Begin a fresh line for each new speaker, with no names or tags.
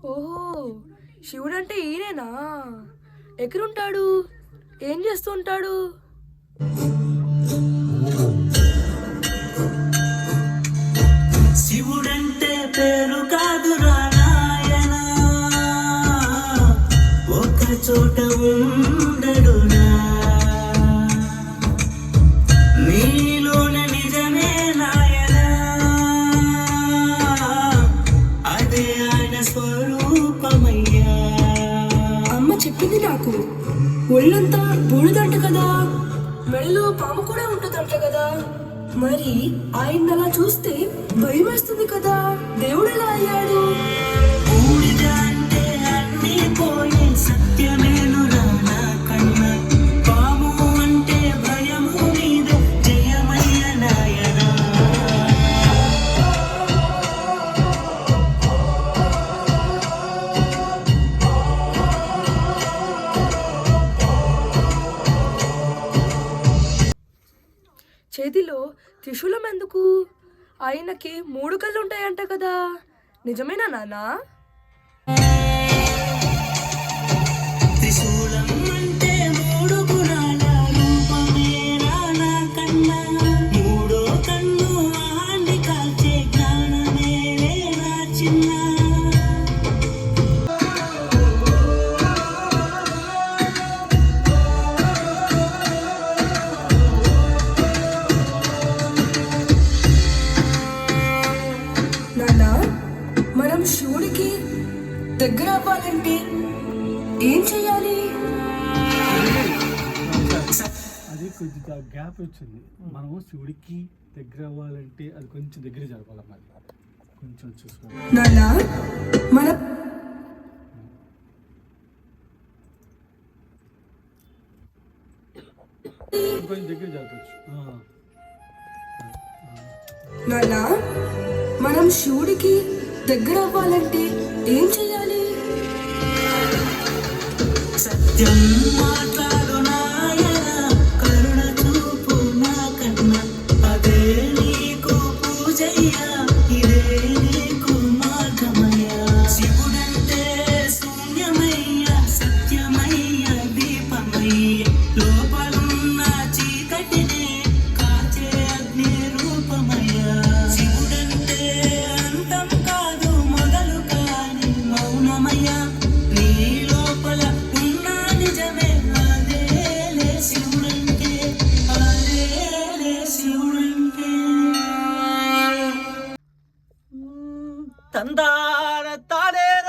ఓహో, శివుడంటే ఈయనేనా? ఎక్కడుంటాడు? ఏం చేస్తూ ఉంటాడు?
శివుడంటే పేరు కాదు నాయన, ఒక చోట ఉండడునా, నీలోన నిజమే నాయన, అదే ఆయన స్వరూపమయ్యా.
అమ్మ చెప్పింది నాకు. ఒళ్ళంతా బూడిదంట కదా, మెడలో పాము కూడా ఉంటుందంట కదా. మరి ఆయన అలా చూస్తే భయం వేస్తుంది కదా. దేవుడు ఎలా అయ్యాడు?
బూడిద అంటే అన్నీ పోయే సత్యమేను రానా కన్నా, పాము అంటే భయము మీద జయమయ్య నాయనా.
చేతిలో త్రిశూలం ఎందుకు? ఆయనకి 3 కళ్ళు ఉంటాయంట కదా, నిజమేనా నాన్నా?
త్రిశూలం అంటే 3 గుణాల రూపమే రానా కన్నా, 3వ కన్ను ఆండి కాల్చే జ్ఞానమే నా చిన్న.
నాన్నా, మనం శివుడికి దగ్గర అవ్వాలంటే ఏం చేయాలి?
అది కొద్దిగా గ్యాప్ వచ్చింది. మనం శివుడికి దగ్గర అవ్వాలంటే అది కొంచెం దగ్గర జరపాలి. మరి కొంచెం చూసుకోవాలి.
నాన్నా, మన
కొంచెం దగ్గర జరపచ్చు.
నాన్నా, మనం శివుడికి దగ్గర అవ్వాలంటే ఏం చేయాలి?
సత్యం మాట్లాడు నాయన, కరుణ చూపు నా కన్నా, అదే నీకు పూజయ్యా, ఇదే నీకు మార్గమయ్యా. శివుడంటే శూన్యమయ్య, సత్యమయ్య, దీపమయ్య, లోపలున్న చీకటినే కాచే అగ్ని రూపమయ్యా. శివుడంటే అంతం కాదు మొదలు కాని మౌనమయ్య, నీ లోపల ఉన్న నిజమే అదేలే శివుడంటే, అదేలే శివుడంటే. తందార తాడేర